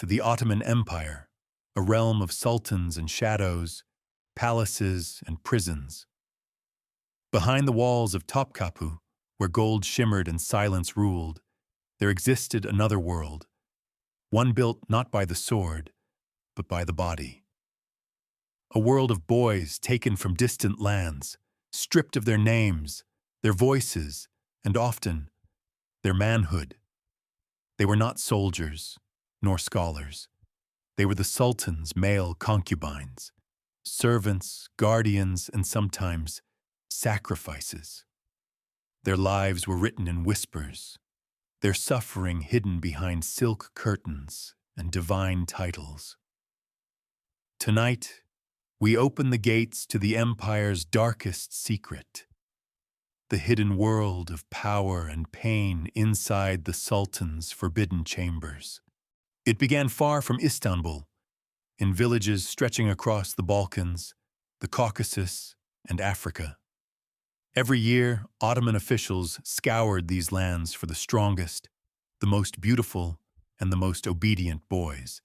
to the Ottoman Empire, a realm of sultans and shadows, palaces and prisons. Behind the walls of Topkapi, where gold shimmered and silence ruled, there existed another world, one built not by the sword, but by the body. A world of boys taken from distant lands, stripped of their names, their voices, and often their manhood. They were not soldiers, nor scholars. They were the Sultan's male concubines, servants, guardians, and sometimes sacrifices. Their lives were written in whispers, their suffering hidden behind silk curtains and divine titles. Tonight, we open the gates to the empire's darkest secret, the hidden world of power and pain inside the Sultan's forbidden chambers. It began far from Istanbul, in villages stretching across the Balkans, the Caucasus, and Africa. Every year, Ottoman officials scoured these lands for the strongest, the most beautiful, and the most obedient boys.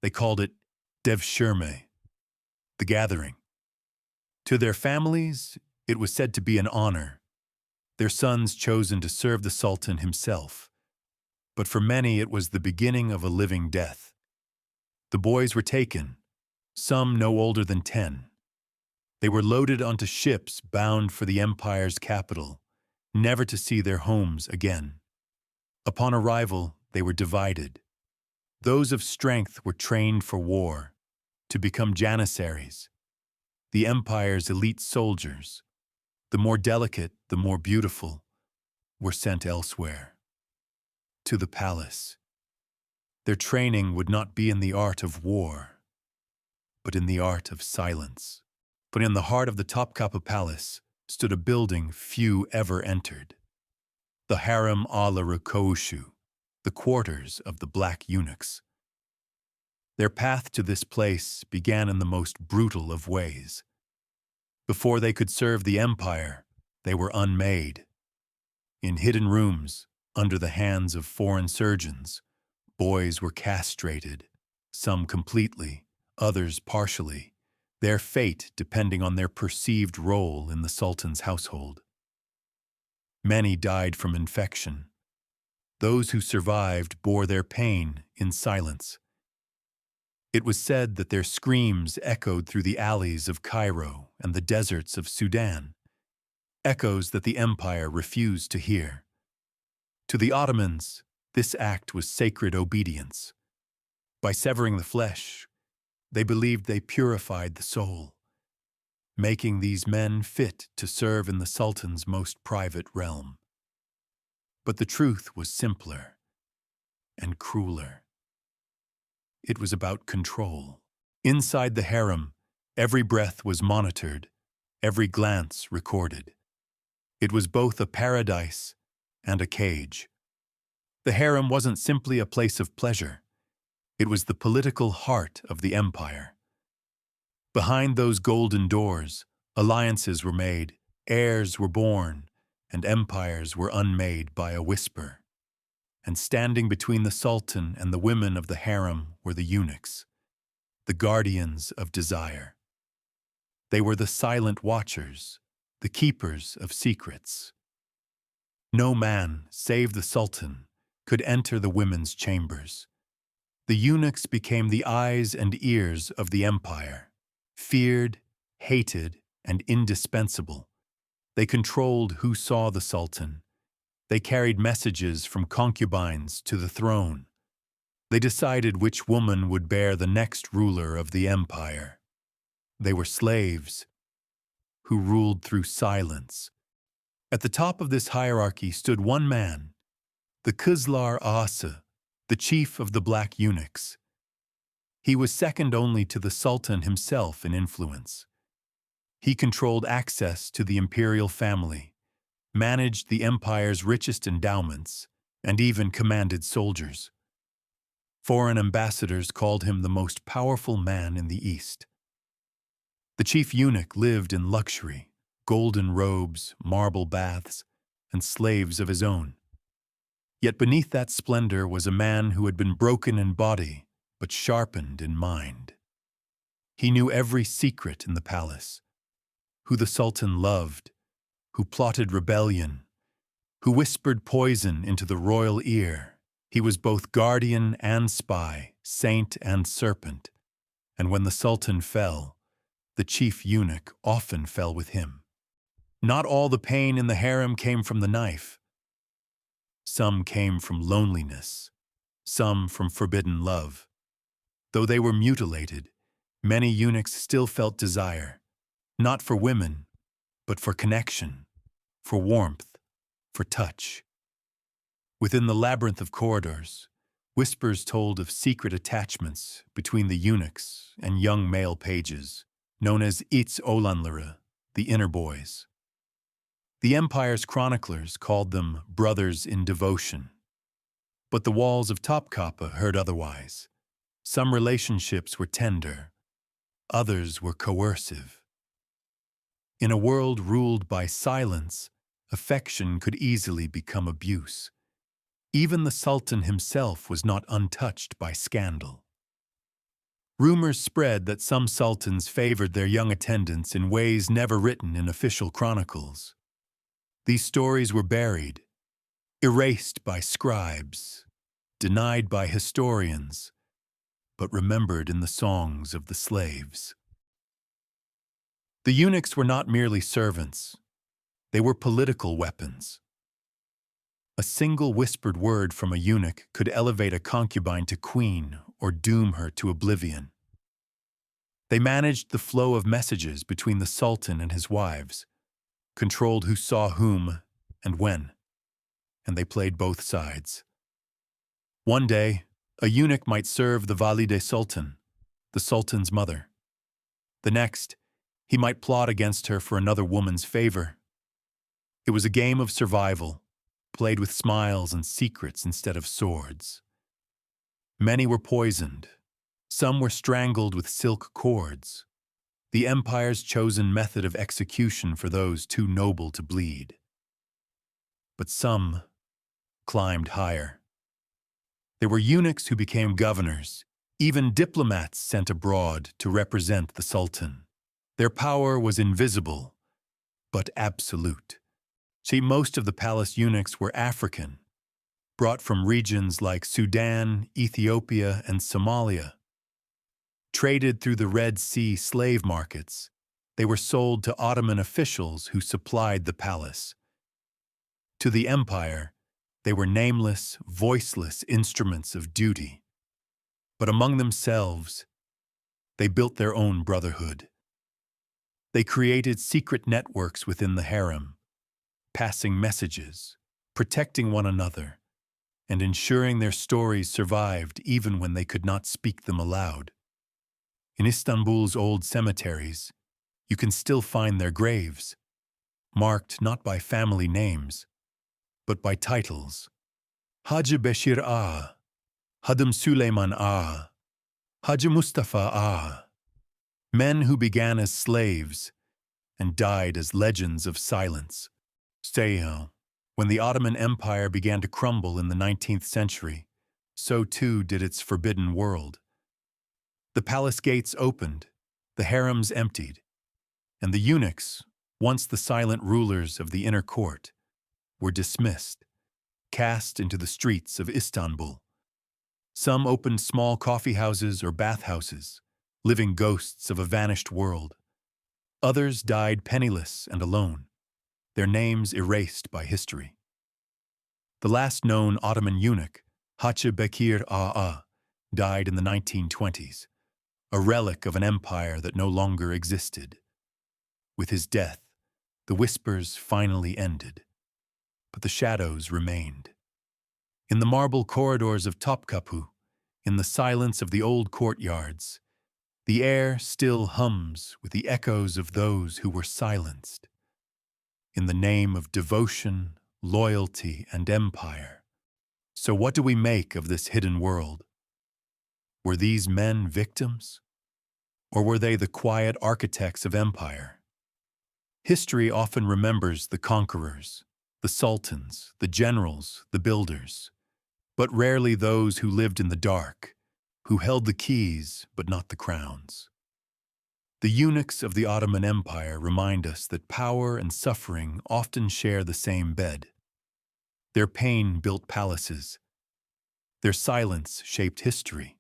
They called it Devshirme, the gathering. To their families, it was said to be an honor, their sons chosen to serve the Sultan himself. But for many, it was the beginning of a living death. The boys were taken, some no older than 10. They were loaded onto ships bound for the empire's capital, never to see their homes again. Upon arrival, they were divided. Those of strength were trained for war, to become janissaries, the empire's elite soldiers. The more delicate, the more beautiful, were sent elsewhere, to the palace. Their training would not be in the art of war, but in the art of silence. But in the heart of the Topkapi Palace stood a building few ever entered, the Harem al-Rukoushu, the quarters of the black eunuchs. Their path to this place began in the most brutal of ways. Before they could serve the empire, they were unmade. In hidden rooms, under the hands of foreign surgeons, boys were castrated, some completely, others partially, their fate depending on their perceived role in the Sultan's household. Many died from infection. Those who survived bore their pain in silence. It was said that their screams echoed through the alleys of Cairo and the deserts of Sudan, echoes that the empire refused to hear. To the Ottomans, this act was sacred obedience. By severing the flesh, they believed they purified the soul, making these men fit to serve in the Sultan's most private realm. But the truth was simpler and crueler. It was about control. Inside the harem, every breath was monitored, every glance recorded. It was both a paradise and a cage. The harem wasn't simply a place of pleasure. It was the political heart of the empire. Behind those golden doors, alliances were made, heirs were born, and empires were unmade by a whisper. And standing between the Sultan and the women of the harem were the eunuchs, the guardians of desire. They were the silent watchers, the keepers of secrets. No man, save the Sultan, could enter the women's chambers. The eunuchs became the eyes and ears of the empire, feared, hated, and indispensable. They controlled who saw the Sultan. They carried messages from concubines to the throne. They decided which woman would bear the next ruler of the empire. They were slaves who ruled through silence. At the top of this hierarchy stood one man, the Kızlar Ağası, the chief of the black eunuchs. He was second only to the Sultan himself in influence. He controlled access to the imperial family, managed the empire's richest endowments, and even commanded soldiers. Foreign ambassadors called him the most powerful man in the East. The chief eunuch lived in luxury, golden robes, marble baths, and slaves of his own. Yet beneath that splendor was a man who had been broken in body, but sharpened in mind. He knew every secret in the palace, who the Sultan loved, who plotted rebellion, who whispered poison into the royal ear. He was both guardian and spy, saint and serpent, and when the Sultan fell, the chief eunuch often fell with him. Not all the pain in the harem came from the knife. Some came from loneliness, some from forbidden love. Though they were mutilated, many eunuchs still felt desire, not for women, but for connection, for warmth, for touch. Within the labyrinth of corridors, whispers told of secret attachments between the eunuchs and young male pages, known as İç Olanları, the inner boys. The empire's chroniclers called them brothers in devotion. But the walls of Topkapi heard otherwise. Some relationships were tender, others were coercive. In a world ruled by silence, affection could easily become abuse. Even the Sultan himself was not untouched by scandal. Rumors spread that some sultans favored their young attendants in ways never written in official chronicles. These stories were buried, erased by scribes, denied by historians, but remembered in the songs of the slaves. The eunuchs were not merely servants, they were political weapons. A single whispered word from a eunuch could elevate a concubine to queen or doom her to oblivion. They managed the flow of messages between the Sultan and his wives, controlled who saw whom and when, and they played both sides. One day, a eunuch might serve the Valide Sultan, the Sultan's mother. The next, he might plot against her for another woman's favor. It was a game of survival, played with smiles and secrets instead of swords. Many were poisoned. Some were strangled with silk cords, the empire's chosen method of execution for those too noble to bleed. But some climbed higher. There were eunuchs who became governors, even diplomats sent abroad to represent the Sultan. Their power was invisible, but absolute. See, most of the palace eunuchs were African, brought from regions like Sudan, Ethiopia, and Somalia. Traded through the Red Sea slave markets, they were sold to Ottoman officials who supplied the palace. To the empire, they were nameless, voiceless instruments of duty. But among themselves, they built their own brotherhood. They created secret networks within the harem, passing messages, protecting one another, and ensuring their stories survived even when they could not speak them aloud. In Istanbul's old cemeteries, you can still find their graves, marked not by family names, but by titles. Hacı Beşir Ağa, Hadım Süleyman Ağa, Hacı Mustafa Ağa. Men who began as slaves and died as legends of silence. When the Ottoman Empire began to crumble in the 19th century, so too did its forbidden world. The palace gates opened, the harems emptied, and the eunuchs, once the silent rulers of the inner court, were dismissed, cast into the streets of Istanbul. Some opened small coffee houses or bathhouses, living ghosts of a vanished world. Others died penniless and alone, their names erased by history. The last known Ottoman eunuch, Hacı Bekir Ağa, died in the 1920s, a relic of an empire that no longer existed. With his death, the whispers finally ended, but the shadows remained. In the marble corridors of Topkapi, in the silence of the old courtyards, the air still hums with the echoes of those who were silenced. In the name of devotion, loyalty, and empire. So what do we make of this hidden world? Were these men victims? Or were they the quiet architects of empire? History often remembers the conquerors, the sultans, the generals, the builders. but rarely those who lived in the dark, who held the keys but not the crowns. The eunuchs of the Ottoman Empire remind us that power and suffering often share the same bed. Their pain built palaces. Their silence shaped history.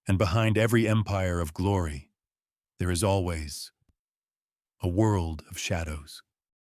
And behind every empire of glory, there is always a world of shadows.